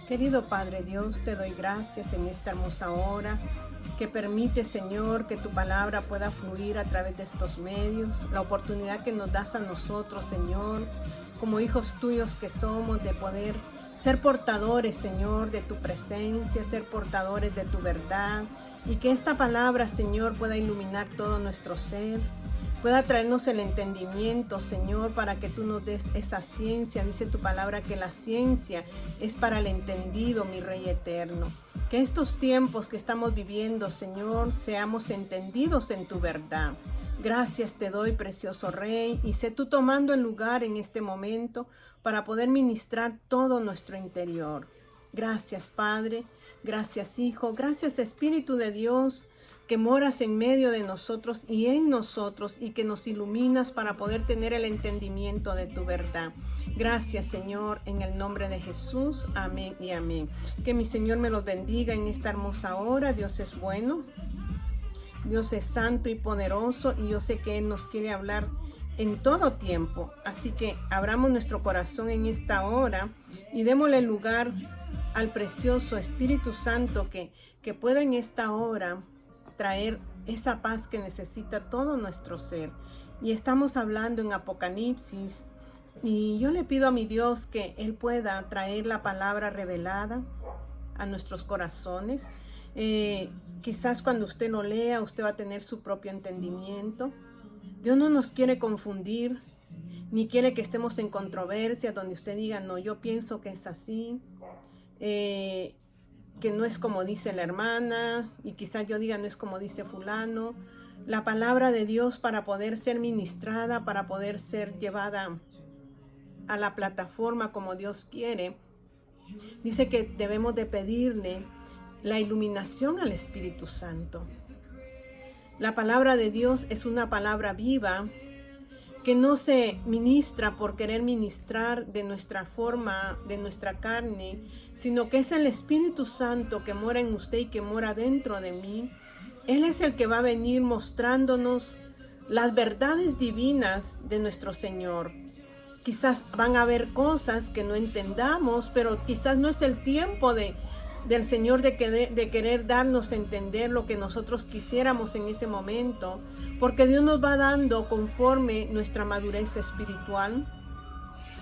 Querido Padre Dios, te doy gracias en esta hermosa hora que permite, Señor, que tu palabra pueda fluir a través de estos medios, la oportunidad que nos das a nosotros, Señor, como hijos tuyos que somos, de poder ser portadores, Señor, de tu presencia, ser portadores de tu verdad, y que esta palabra, Señor, pueda iluminar todo nuestro ser, pueda traernos el entendimiento, Señor, para que tú nos des esa ciencia. Dice tu palabra que la ciencia es para el entendido, mi Rey eterno. Que estos tiempos que estamos viviendo, Señor, seamos entendidos en tu verdad. Gracias te doy, precioso Rey, y sé tú tomando el lugar en este momento para poder ministrar todo nuestro interior. Gracias, Padre. Gracias, Hijo. Gracias, Espíritu de Dios, que moras en medio de nosotros y en nosotros y que nos iluminas para poder tener el entendimiento de tu verdad. Gracias, Señor, en el nombre de Jesús. Amén y amén. Que mi Señor me los bendiga en esta hermosa hora. Dios es bueno. Dios es santo y poderoso y yo sé que Él nos quiere hablar en todo tiempo. Así que abramos nuestro corazón en esta hora y démosle lugar al precioso Espíritu Santo que pueda en esta hora traer esa paz que necesita todo nuestro ser. Y estamos hablando en Apocalipsis y yo le pido a mi Dios que Él pueda traer la palabra revelada a nuestros corazones. Quizás cuando usted lo lea, usted va a tener su propio entendimiento. Dios no nos quiere confundir, ni quiere que estemos en controversia donde usted diga, no, yo pienso que es así, que no es como dice la hermana, y quizás yo diga, no es como dice fulano. La palabra de Dios, para poder ser ministrada, para poder ser llevada a la plataforma como Dios quiere, dice que debemos de pedirle la iluminación al Espíritu Santo. La palabra de Dios es una palabra viva que no se ministra por querer ministrar de nuestra forma, de nuestra carne, sino que es el Espíritu Santo que mora en usted y que mora dentro de mí. Él es el que va a venir mostrándonos las verdades divinas de nuestro Señor. Quizás van a haber cosas que no entendamos, pero quizás no es el tiempo del Señor de querer darnos a entender lo que nosotros quisiéramos en ese momento, porque Dios nos va dando conforme nuestra madurez espiritual.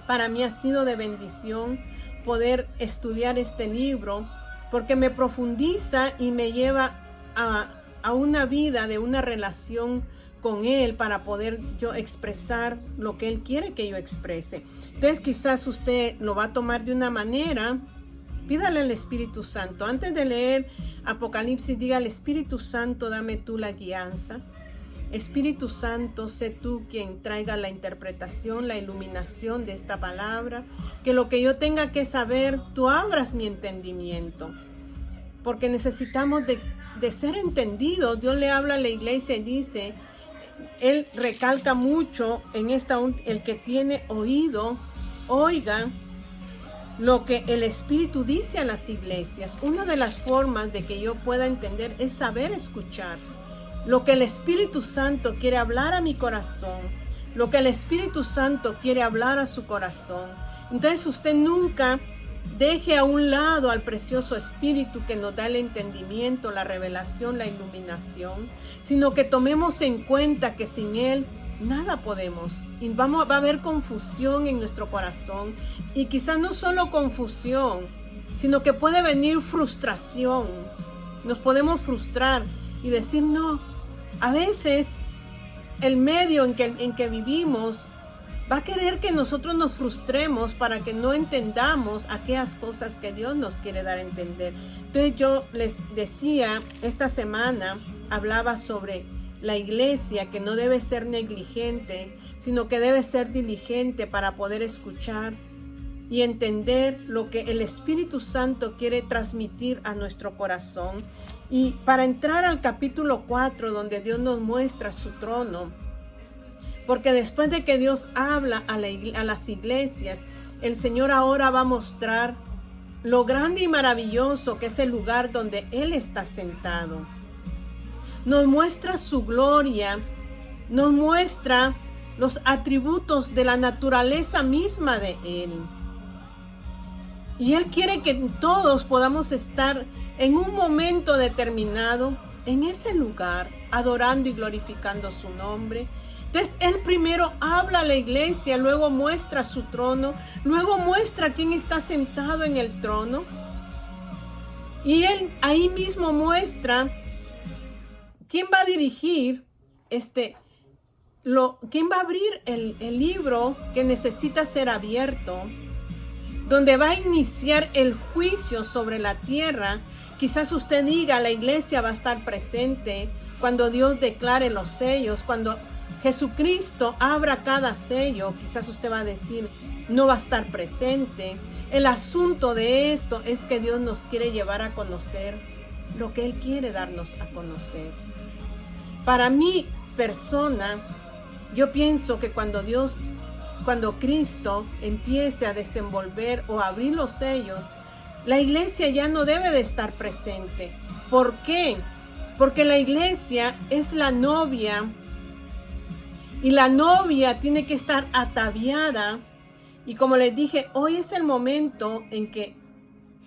Para mí ha sido de bendición poder estudiar este libro, porque me profundiza y me lleva a una vida de una relación con Él para poder yo expresar lo que Él quiere que yo exprese. Entonces quizás usted lo va a tomar de una manera. Pídale al Espíritu Santo. Antes de leer Apocalipsis, diga al Espíritu Santo, dame tú la guianza. Espíritu Santo, sé tú quien traiga la interpretación, la iluminación de esta palabra. Que lo que yo tenga que saber, tú abras mi entendimiento. Porque necesitamos de ser entendidos. Dios le habla a la iglesia y dice, Él recalca mucho en esta, el que tiene oído, oiga lo que el Espíritu dice a las iglesias. Una de las formas de que yo pueda entender es saber escuchar lo que el Espíritu Santo quiere hablar a mi corazón, lo que el Espíritu Santo quiere hablar a su corazón. Entonces usted nunca deje a un lado al precioso Espíritu que nos da el entendimiento, la revelación, la iluminación, sino que tomemos en cuenta que sin Él nada podemos, y va a haber confusión en nuestro corazón, y quizás no solo confusión, sino que puede venir frustración. Nos podemos frustrar y decir no. A veces el medio en que vivimos va a querer que nosotros nos frustremos para que no entendamos aquellas cosas que Dios nos quiere dar a entender. Entonces yo les decía, esta semana hablaba sobre la iglesia, que no debe ser negligente, sino que debe ser diligente para poder escuchar y entender lo que el Espíritu Santo quiere transmitir a nuestro corazón. Y para entrar al capítulo 4, donde Dios nos muestra su trono, porque después de que Dios habla a las iglesias, el Señor ahora va a mostrar lo grande y maravilloso que es el lugar donde Él está sentado. Nos muestra su gloria, nos muestra los atributos de la naturaleza misma de Él. Y Él quiere que todos podamos estar en un momento determinado en ese lugar, adorando y glorificando su nombre. Entonces Él primero habla a la iglesia, luego muestra su trono, luego muestra quién está sentado en el trono. Y Él ahí mismo muestra quién va a dirigir quién va a abrir el libro que necesita ser abierto, donde va a iniciar el juicio sobre la tierra. Quizás usted diga, la iglesia va a estar presente cuando Dios declare los sellos, cuando Jesucristo abra cada sello. Quizás usted va a decir, no va a estar presente. El asunto de esto es que Dios nos quiere llevar a conocer lo que Él quiere darnos a conocer. Para mi persona, yo pienso que cuando Cristo empiece a desenvolver o a abrir los sellos, la iglesia ya no debe de estar presente. ¿Por qué? Porque la iglesia es la novia y la novia tiene que estar ataviada. Y como les dije, hoy es el momento en que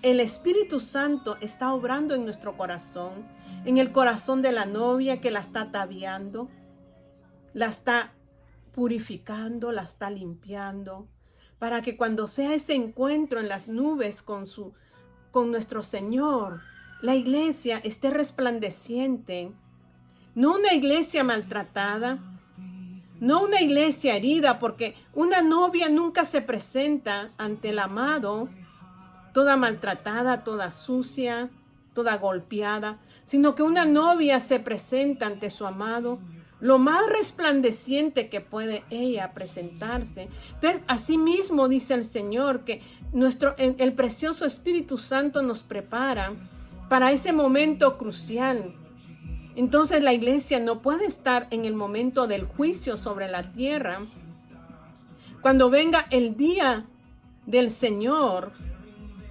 el Espíritu Santo está obrando en nuestro corazón, en el corazón de la novia, que la está ataviando, la está purificando, la está limpiando, para que cuando sea ese encuentro en las nubes con nuestro Señor, la iglesia esté resplandeciente. No una iglesia maltratada, no una iglesia herida, porque una novia nunca se presenta ante el amado toda maltratada, toda sucia, toda golpeada, sino que una novia se presenta ante su amado lo más resplandeciente que puede ella presentarse. Entonces, así mismo dice el Señor que el precioso Espíritu Santo nos prepara para ese momento crucial. Entonces, la iglesia no puede estar en el momento del juicio sobre la tierra. Cuando venga el día del Señor,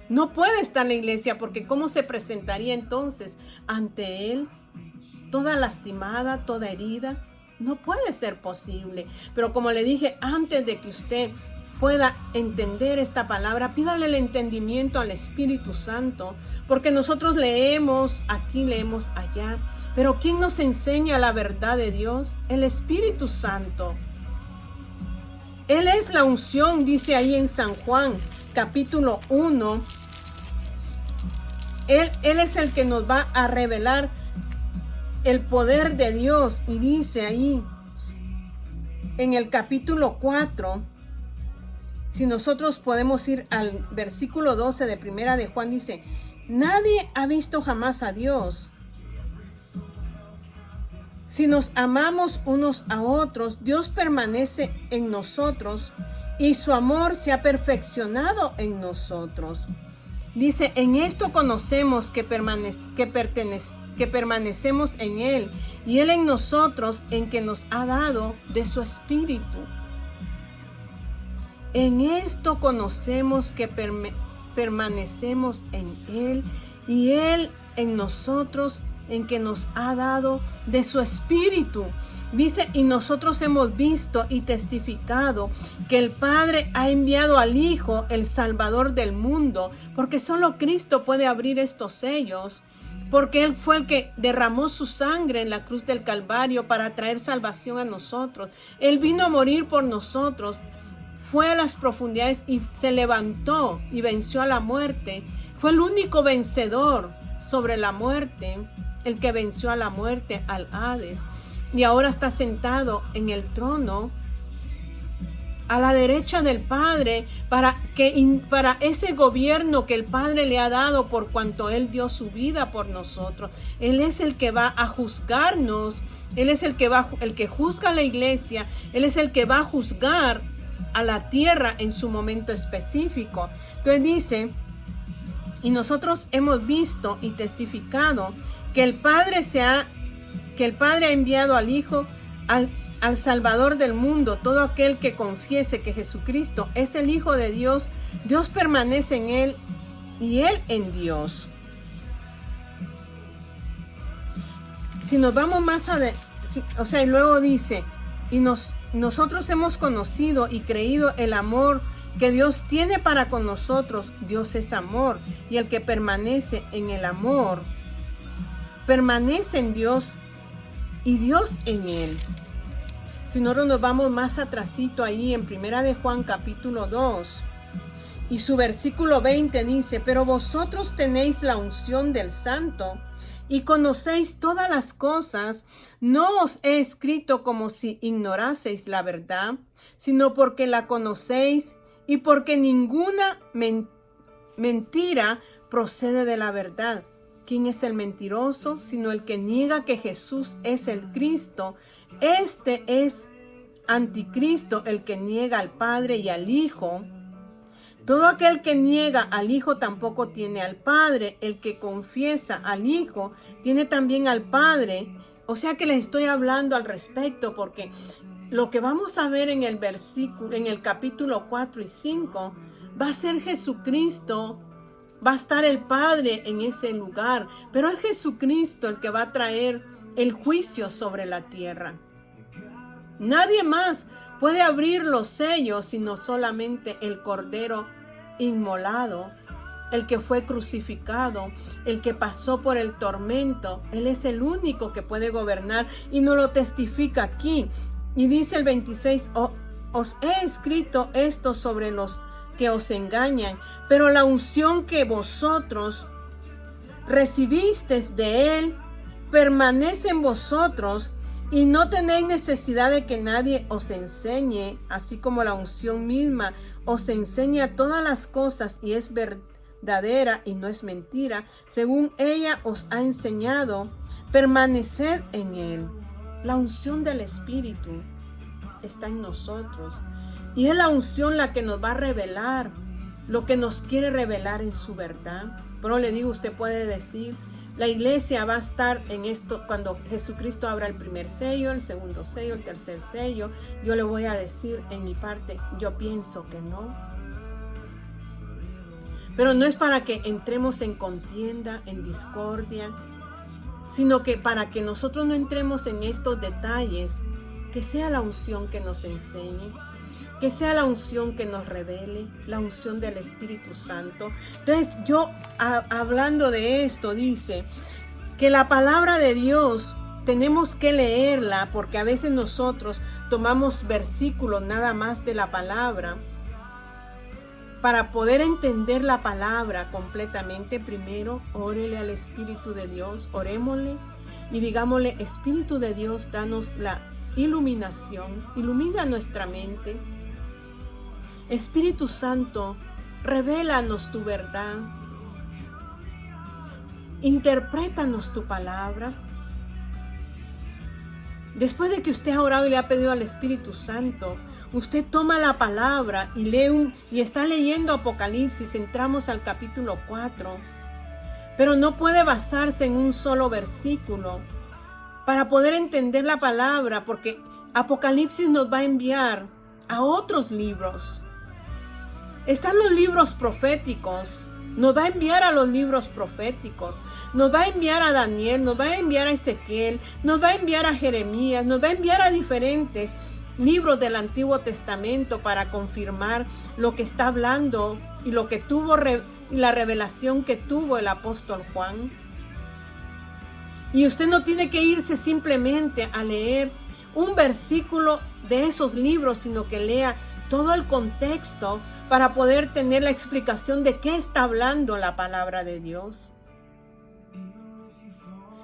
no puede estar la iglesia, porque ¿cómo se presentaría entonces ante Él? Toda lastimada, toda herida. No puede ser posible. Pero como le dije, antes de que usted pueda entender esta palabra, pídale el entendimiento al Espíritu Santo, porque nosotros leemos aquí, leemos allá, pero ¿quién nos enseña la verdad de Dios? El Espíritu Santo. Él es la unción, dice ahí en San Juan, capítulo 1. Él es el que nos va a revelar el poder de Dios, y dice ahí en el capítulo 4, si nosotros podemos ir al versículo 12 de Primera de Juan, dice: nadie ha visto jamás a Dios. Si nos amamos unos a otros, Dios permanece en nosotros y su amor se ha perfeccionado en nosotros. Dice: en esto conocemos que permanecemos en Él y Él en nosotros, en que nos ha dado de su Espíritu. En esto conocemos que permanecemos en Él y Él en nosotros, en que nos ha dado de su Espíritu. Dice: y nosotros hemos visto y testificado que el Padre ha enviado al Hijo, el Salvador del mundo, porque solo Cristo puede abrir estos sellos, porque Él fue el que derramó su sangre en la cruz del Calvario para traer salvación a nosotros. Él vino a morir por nosotros, fue a las profundidades y se levantó y venció a la muerte. Fue el único vencedor sobre la muerte, el que venció a la muerte, al Hades. Y ahora está sentado en el trono a la derecha del Padre para ese gobierno que el Padre le ha dado por cuanto Él dio su vida por nosotros. Él es el que va a juzgarnos. Él es el que juzga a la iglesia. Él es el que va a juzgar a la tierra en su momento específico. Entonces dice: y nosotros hemos visto y testificado que el Padre ha enviado al Hijo, al Salvador del mundo. Todo aquel que confiese que Jesucristo es el Hijo de Dios, Dios permanece en Él y Él en Dios. Si nos vamos más adelante, y luego dice: y nosotros hemos conocido y creído el amor que Dios tiene para con nosotros. Dios es amor, y el que permanece en el amor, permanece en Dios y Dios en él. Si nosotros nos vamos más atrasito ahí en Primera de Juan capítulo 2 y su versículo 20 dice: pero vosotros tenéis la unción del Santo y conocéis todas las cosas. No os he escrito como si ignoraseis la verdad, sino porque la conocéis y porque ninguna mentira procede de la verdad. ¿Quién es el mentiroso? Sino el que niega que Jesús es el Cristo. Este es anticristo, el que niega al Padre y al Hijo. Todo aquel que niega al Hijo tampoco tiene al Padre. El que confiesa al Hijo tiene también al Padre. O sea que les estoy hablando al respecto, porque lo que vamos a ver en el versículo, en el capítulo 4 y 5, va a ser Jesucristo. Va a estar el Padre en ese lugar, pero es Jesucristo el que va a traer el juicio sobre la tierra. Nadie más puede abrir los sellos sino solamente el Cordero inmolado, el que fue crucificado, el que pasó por el tormento. Él es el único que puede gobernar y nos lo testifica aquí. Y dice el 26, os he escrito esto sobre los que os engañan, pero la unción que vosotros recibisteis de él permanece en vosotros, y no tenéis necesidad de que nadie os enseñe, así como la unción misma os enseña todas las cosas y es verdadera y no es mentira. Según ella os ha enseñado, permaneced en él. La unción del Espíritu está en nosotros. Y es la unción la que nos va a revelar lo que nos quiere revelar en su verdad. Pero le digo, usted puede decir, la iglesia va a estar en esto cuando Jesucristo abra el primer sello, el segundo sello, el tercer sello. Yo le voy a decir en mi parte, yo pienso que no. Pero no es para que entremos en contienda, en discordia, sino que para que nosotros no entremos en estos detalles, que sea la unción que nos enseñe, que sea la unción que nos revele, la unción del Espíritu Santo. Entonces yo, hablando de esto, dice que la palabra de Dios tenemos que leerla, porque a veces nosotros tomamos versículos nada más de la palabra. Para poder entender la palabra completamente, primero órele al Espíritu de Dios, orémosle y digámosle: Espíritu de Dios, danos la iluminación, ilumina nuestra mente. Espíritu Santo, revélanos tu verdad. Interprétanos tu palabra. Después de que usted ha orado y le ha pedido al Espíritu Santo, usted toma la palabra y lee y está leyendo Apocalipsis. Entramos al capítulo 4. Pero no puede basarse en un solo versículo para poder entender la palabra, porque Apocalipsis nos va a enviar a otros libros. Están los libros proféticos, nos va a enviar a los libros proféticos, nos va a enviar a Daniel, nos va a enviar a Ezequiel, nos va a enviar a Jeremías, nos va a enviar a diferentes libros del Antiguo Testamento para confirmar lo que está hablando y lo que tuvo la revelación que tuvo el apóstol Juan. Y usted no tiene que irse simplemente a leer un versículo de esos libros, sino que lea todo el contexto para poder tener la explicación de qué está hablando la palabra de Dios.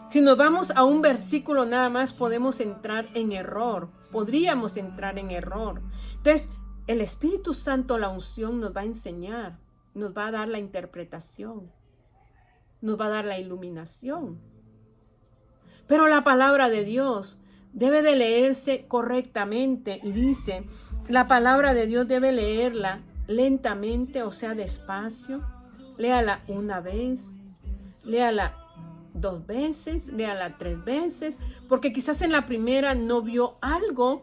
Si nos vamos a un versículo nada más, podemos entrar en error. Podríamos entrar en error. Entonces, el Espíritu Santo, la unción, nos va a enseñar, nos va a dar la interpretación, nos va a dar la iluminación. Pero la palabra de Dios debe de leerse correctamente, y dice, la palabra de Dios debe leerla lentamente, o sea, despacio. Léala una vez, léala 2 veces, léala 3 veces, porque quizás en la primera no vio algo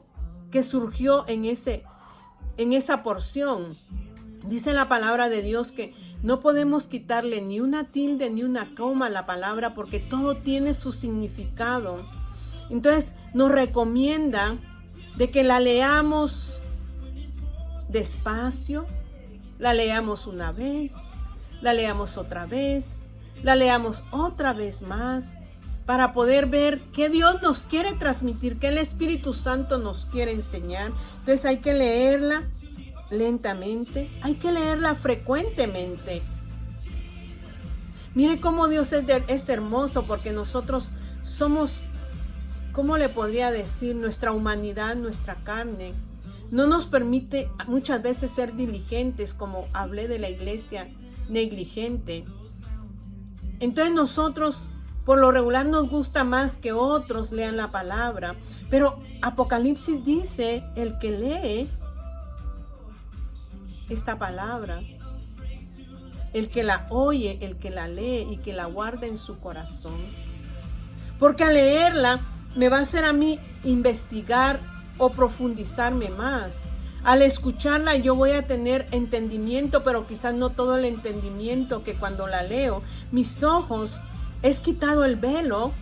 que surgió en esa porción. Dice la palabra de Dios que no podemos quitarle ni una tilde ni una coma a la palabra, porque todo tiene su significado. Entonces nos recomienda de que la leamos despacio, la leamos una vez, la leamos otra vez, la leamos otra vez más, para poder ver qué Dios nos quiere transmitir, qué el Espíritu Santo nos quiere enseñar. Entonces hay que leerla lentamente, hay que leerla frecuentemente. Mire cómo Dios es hermoso, porque nosotros somos, ¿cómo le podría decir? Nuestra humanidad, nuestra carne, no nos permite muchas veces ser diligentes, como hablé de la iglesia negligente. Entonces nosotros, por lo regular, nos gusta más que otros lean la palabra. Pero Apocalipsis dice, el que lee esta palabra, el que la oye, el que la lee y que la guarda en su corazón. Porque al leerla me va a hacer a mí investigar o profundizarme más. Al escucharla yo voy a tener entendimiento, pero quizás no todo el entendimiento que cuando la leo. Mis ojos, es quitado el velo.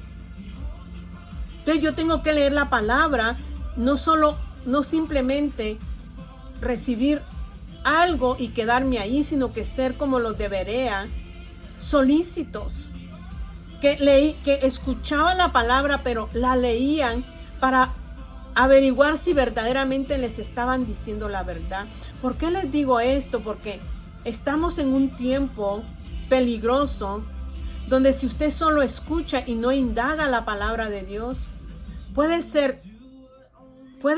Entonces yo tengo que leer la palabra, no simplemente recibir algo y quedarme ahí, sino que ser como los de Berea, solícitos, que escuchaban la palabra, pero la leían para averiguar si verdaderamente les estaban diciendo la verdad. ¿Por qué les digo esto? Porque estamos en un tiempo peligroso, donde si usted solo escucha y no indaga la palabra de Dios, puede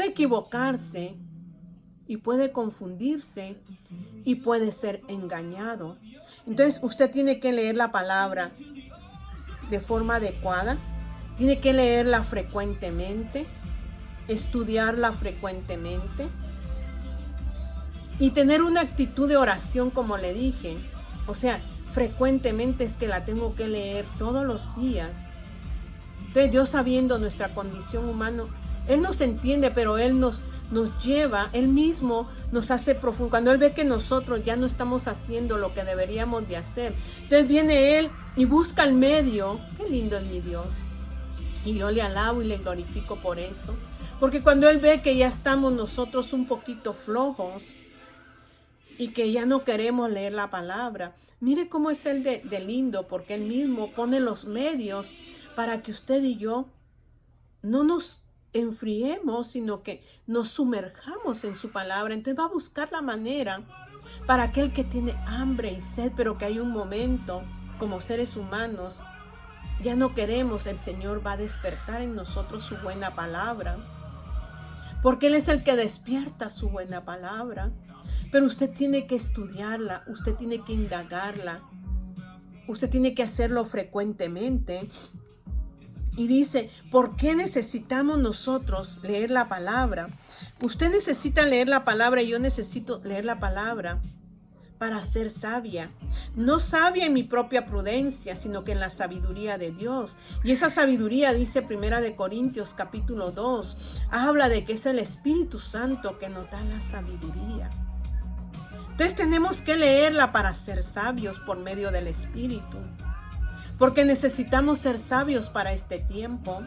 equivocarse y puede confundirse y puede ser engañado. Entonces usted tiene que leer la palabra de forma adecuada, tiene que leerla frecuentemente, estudiarla frecuentemente y tener una actitud de oración, como le dije. O sea, frecuentemente es que la tengo que leer todos los días. Entonces Dios, sabiendo nuestra condición humana, Él nos entiende, pero Él nos lleva, Él mismo nos hace profundo. Cuando Él ve que nosotros ya no estamos haciendo lo que deberíamos de hacer, entonces viene Él y busca el medio. Qué lindo es mi Dios. Y yo le alabo y le glorifico por eso. Porque cuando Él ve que ya estamos nosotros un poquito flojos y que ya no queremos leer la palabra, mire cómo es Él de lindo, porque Él mismo pone los medios para que usted y yo no nos enfriemos, sino que nos sumerjamos en su palabra. Entonces va a buscar la manera para aquel que tiene hambre y sed, pero que hay un momento, como seres humanos, ya no queremos. El Señor va a despertar en nosotros su buena palabra, porque Él es el que despierta su buena palabra. Pero usted tiene que estudiarla, usted tiene que indagarla, usted tiene que hacerlo frecuentemente. Y dice, ¿por qué necesitamos nosotros leer la palabra? Usted necesita leer la palabra y yo necesito leer la palabra para ser sabia. No sabia en mi propia prudencia, sino que en la sabiduría de Dios. Y esa sabiduría, dice 1 Corintios capítulo 2, habla de que es el Espíritu Santo que nos da la sabiduría. Entonces tenemos que leerla para ser sabios por medio del Espíritu. Porque necesitamos ser sabios para este tiempo.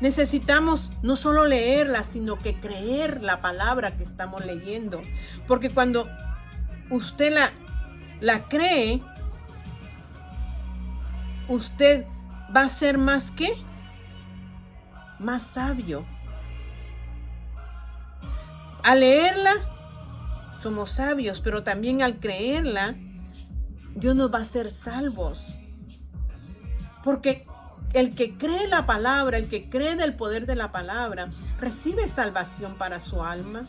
Necesitamos no solo leerla, sino que creer la palabra que estamos leyendo. Porque cuando usted la cree, usted va a ser más sabio. Al leerla, somos sabios, pero también al creerla, Dios nos va a hacer salvos. Porque el que cree la palabra, el que cree del poder de la palabra, recibe salvación para su alma.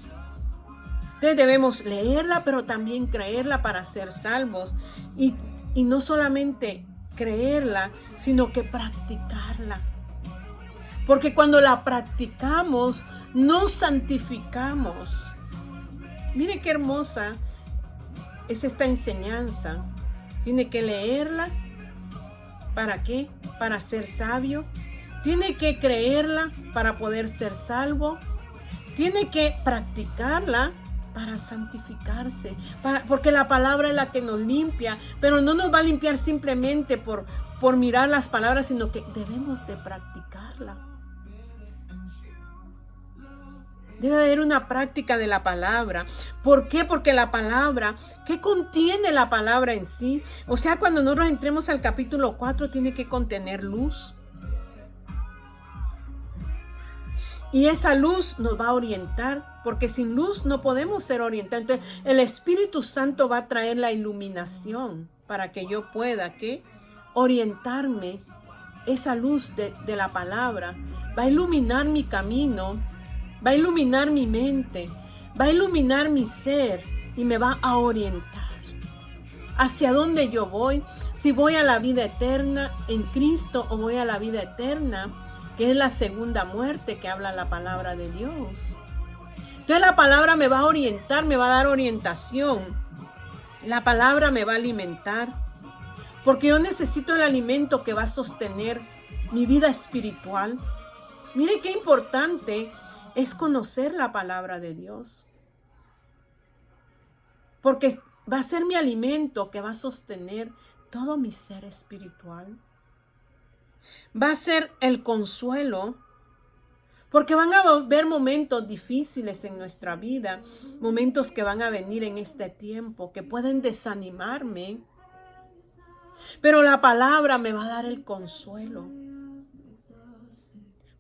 Entonces debemos leerla, pero también creerla para ser salvos. Y no solamente creerla, sino que practicarla. Porque cuando la practicamos, nos santificamos. Mire qué hermosa es esta enseñanza. Tiene que leerla. ¿Para qué? Para ser sabio. Tiene que creerla para poder ser salvo. Tiene que practicarla para santificarse. Porque la palabra es la que nos limpia. Pero no nos va a limpiar simplemente por mirar las palabras, sino que debemos de practicarla. Debe haber una práctica de la palabra. ¿Por qué? Porque la palabra, ¿qué contiene la palabra en sí? O sea, cuando nosotros entremos al capítulo 4, tiene que contener luz. Y esa luz nos va a orientar, porque sin luz no podemos ser orientados. Entonces, el Espíritu Santo va a traer la iluminación para que yo pueda, ¿qué? Orientarme. Esa luz de la palabra va a iluminar mi camino, va a iluminar mi mente, va a iluminar mi ser y me va a orientar hacia dónde yo voy, si voy a la vida eterna en Cristo o voy a la vida eterna, que es la segunda muerte que habla la palabra de Dios. Entonces la palabra me va a orientar, me va a dar orientación. La palabra me va a alimentar, porque yo necesito el alimento que va a sostener mi vida espiritual. Mire qué importante es conocer la palabra de Dios, porque va a ser mi alimento que va a sostener todo mi ser espiritual. Va a ser el consuelo, porque van a haber momentos difíciles en nuestra vida, momentos que van a venir en este tiempo, que pueden desanimarme, pero la palabra me va a dar el consuelo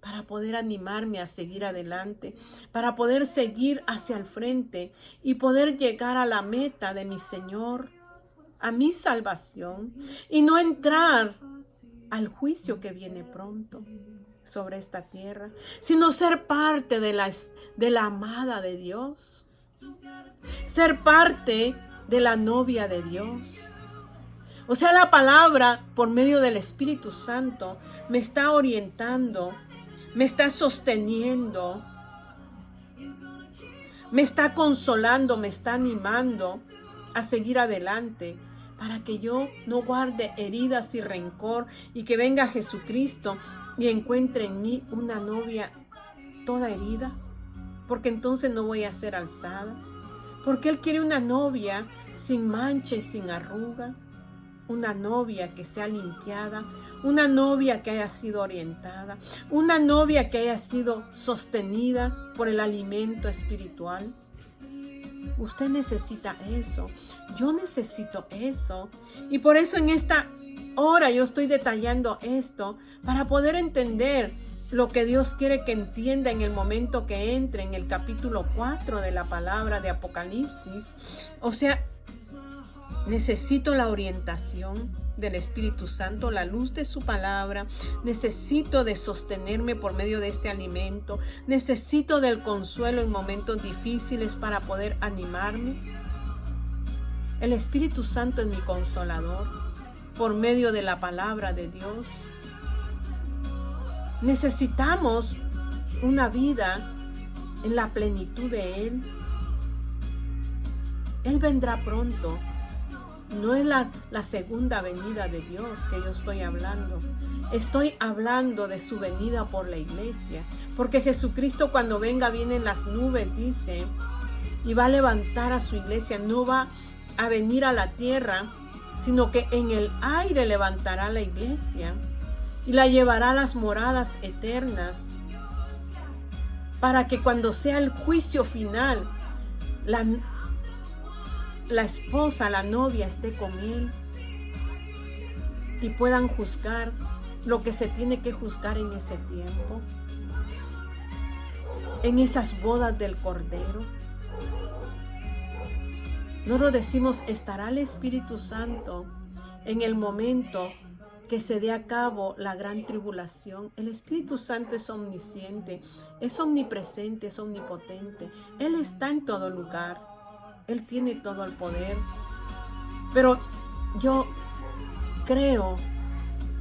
para poder animarme a seguir adelante, para poder seguir hacia el frente y poder llegar a la meta de mi Señor, a mi salvación, y no entrar al juicio que viene pronto sobre esta tierra, sino ser parte de la amada de Dios, ser parte de la novia de Dios. O sea, la palabra por medio del Espíritu Santo me está orientando, me está sosteniendo, me está consolando, me está animando a seguir adelante, para que yo no guarde heridas y rencor, y que venga Jesucristo y encuentre en mí una novia toda herida, porque entonces no voy a ser alzada, porque Él quiere una novia sin mancha y sin arruga, una novia que sea limpiada, una novia que haya sido orientada, una novia que haya sido sostenida por el alimento espiritual. Usted necesita eso, yo necesito eso, y por eso en esta hora yo estoy detallando esto para poder entender lo que Dios quiere que entienda en el momento que entre en el capítulo 4 de la palabra de Apocalipsis. O sea, necesito la orientación del Espíritu Santo, la luz de su palabra. Necesito de sostenerme por medio de este alimento. Necesito del consuelo en momentos difíciles para poder animarme. El Espíritu Santo es mi consolador por medio de la palabra de Dios. Necesitamos una vida en la plenitud de Él. Él vendrá pronto. No es la segunda venida de Dios que yo estoy hablando. Estoy hablando de su venida por la iglesia. Porque Jesucristo cuando venga viene en las nubes, dice, y va a levantar a su iglesia. No va a venir a la tierra, sino que en el aire levantará la iglesia y la llevará a las moradas eternas, para que cuando sea el juicio final, la esposa, la novia esté con Él y puedan juzgar lo que se tiene que juzgar en ese tiempo, en esas bodas del Cordero. Nosotros decimos, estará el Espíritu Santo en el momento que se dé a cabo la gran tribulación. El Espíritu Santo es omnisciente, es omnipresente, es omnipotente. Él está en todo lugar. Él tiene todo el poder. Pero yo creo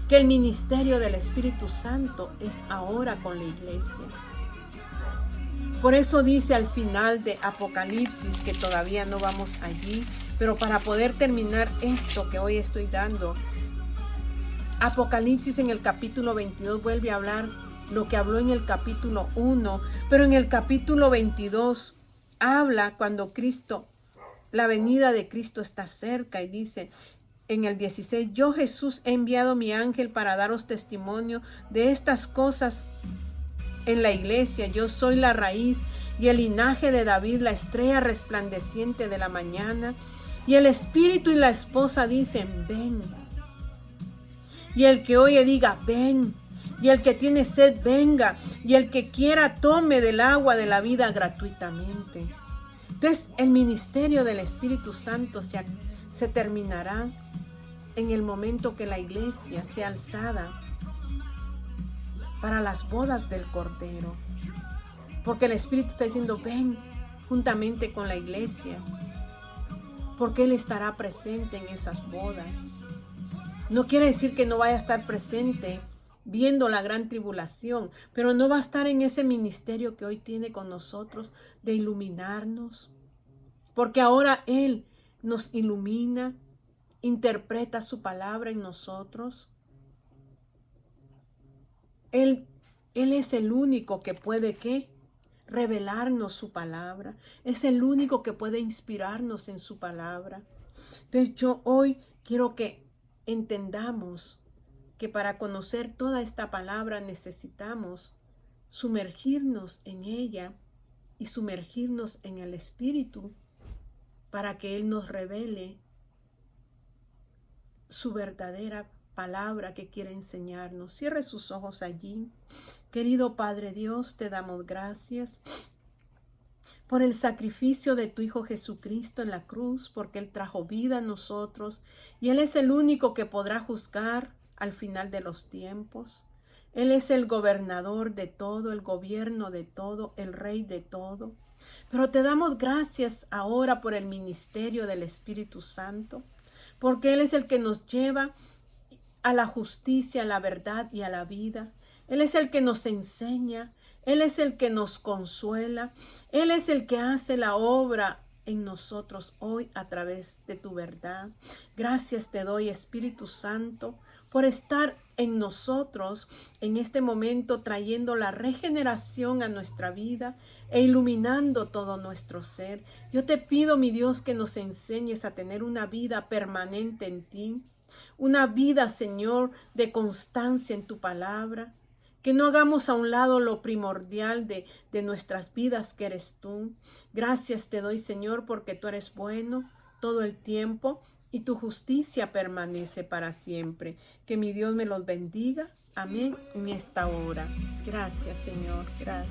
que el ministerio del Espíritu Santo es ahora con la iglesia. Por eso dice al final de Apocalipsis, que todavía no vamos allí, pero para poder terminar esto que hoy estoy dando, Apocalipsis en el capítulo 22 vuelve a hablar lo que habló en el capítulo 1, pero en el capítulo 22 habla cuando Cristo, la venida de Cristo está cerca, y dice en el 16, yo Jesús he enviado mi ángel para daros testimonio de estas cosas en la iglesia. Yo soy la raíz y el linaje de David, la estrella resplandeciente de la mañana. Y el espíritu y la esposa dicen, ven. Y el que oye diga, ven. Y el que tiene sed, venga. Y el que quiera, tome del agua de la vida gratuitamente. Entonces, el ministerio del Espíritu Santo se terminará en el momento que la iglesia sea alzada para las bodas del Cordero. Porque el Espíritu está diciendo, ven juntamente con la iglesia. Porque Él estará presente en esas bodas. No quiere decir que no vaya a estar presente viendo la gran tribulación, pero no va a estar en ese ministerio que hoy tiene con nosotros de iluminarnos. Porque ahora Él nos ilumina, interpreta su palabra en nosotros. Él es el único que puede, ¿qué? Revelarnos su palabra. Es el único que puede inspirarnos en su palabra. Entonces yo hoy quiero que entendamos que para conocer toda esta palabra necesitamos sumergirnos en ella y sumergirnos en el Espíritu para que Él nos revele su verdadera palabra que quiere enseñarnos. Cierre sus ojos allí. Querido Padre Dios, te damos gracias por el sacrificio de tu Hijo Jesucristo en la cruz, porque Él trajo vida a nosotros y Él es el único que podrá juzgar al final de los tiempos. Él es el gobernador de todo, el gobierno de todo, el rey de todo. Pero te damos gracias ahora por el ministerio del Espíritu Santo, porque Él es el que nos lleva a la justicia, a la verdad y a la vida. Él es el que nos enseña, Él es el que nos consuela, Él es el que hace la obra en nosotros hoy a través de tu verdad. Gracias te doy, Espíritu Santo, por estar en nosotros en este momento, trayendo la regeneración a nuestra vida e iluminando todo nuestro ser. Yo te pido, mi Dios, que nos enseñes a tener una vida permanente en ti, una vida, Señor, de constancia en tu palabra, que no hagamos a un lado lo primordial de nuestras vidas, que eres tú. Gracias te doy, Señor, porque tú eres bueno todo el tiempo y tu justicia permanece para siempre. Que mi Dios me los bendiga. Amén en esta hora. Gracias, Señor. Gracias.